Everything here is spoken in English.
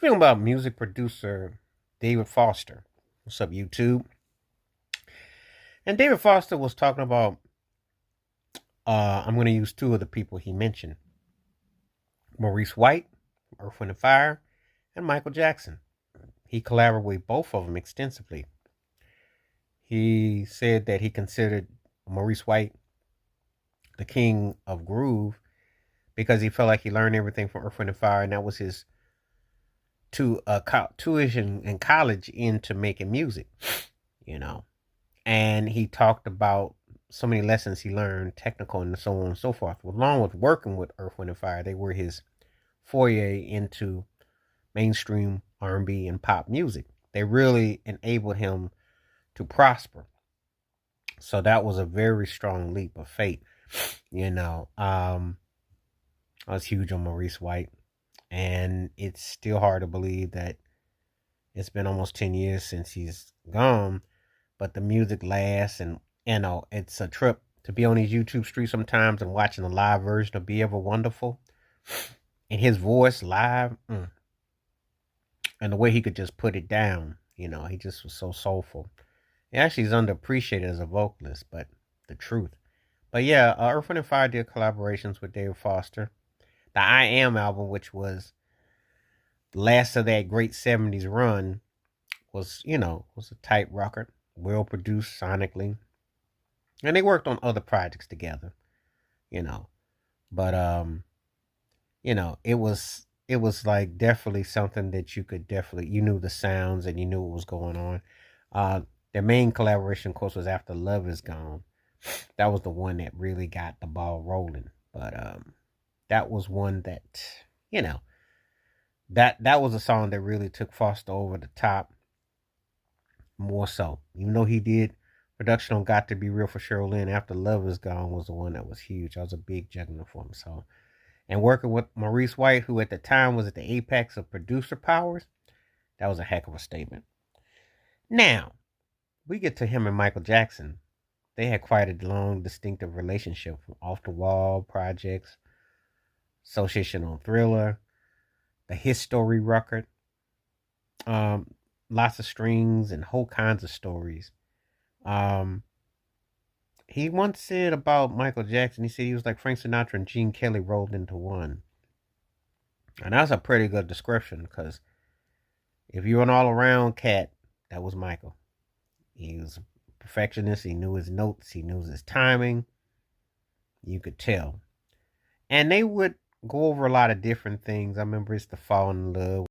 Feeling about music producer David Foster. What's up, YouTube? And David Foster was talking about, I'm going to use two of the people he mentioned, Maurice White, Earth, Wind& and Fire, and Michael Jackson. He collaborated with both of them extensively. He said that he considered Maurice White the king of groove because he felt like he learned everything from Earth, Wind& and Fire, and that was his tuition in college into making music, you know. And he talked about so many lessons he learned, technical and so on and so forth. Along with working with Earth, Wind& and Fire, they were his foray into mainstream R&B and pop music. They really enabled him to prosper. So that was a very strong leap of faith. I was huge on Maurice White, and it's still hard to believe that it's been almost 10 years since he's gone, but the music lasts, and it's a trip to be on these YouTube streets sometimes and watching the live version of Be Ever Wonderful, and his voice live, and the way he could just put it down, he just was so soulful. He actually is underappreciated as a vocalist, but the truth. But yeah, Earth, Wind& and Fire did collaborations with David Foster. The I Am album, which was the last of that great 70s run, was a tight record, well produced sonically. And they worked on other projects together, you know. But it was like definitely something that you knew the sounds and you knew what was going on. Their main collaboration, of course, was After Love Is Gone. That was the one that really got the ball rolling. But that was one that, you know, that was a song that really took Foster over the top more so. Even though he did production on Got to Be Real for Cheryl Lynn, After Love Is Gone was the one that was huge. I was a big juggler for him. So, and working with Maurice White, who at the time was at the apex of producer powers, that was a heck of a statement. Now, we get to him and Michael Jackson. They had quite a long, distinctive relationship from Off the Wall projects, Association on Thriller, the His Story record, lots of strings and whole kinds of stories. Um, he once said about Michael Jackson, he said he was like Frank Sinatra and Gene Kelly rolled into one. And that's a pretty good description because if you're an all around cat, that was Michael. He was a perfectionist. He knew his notes. He knew his timing. You could tell. And they would go over a lot of different things. I remember it's the Fall in Love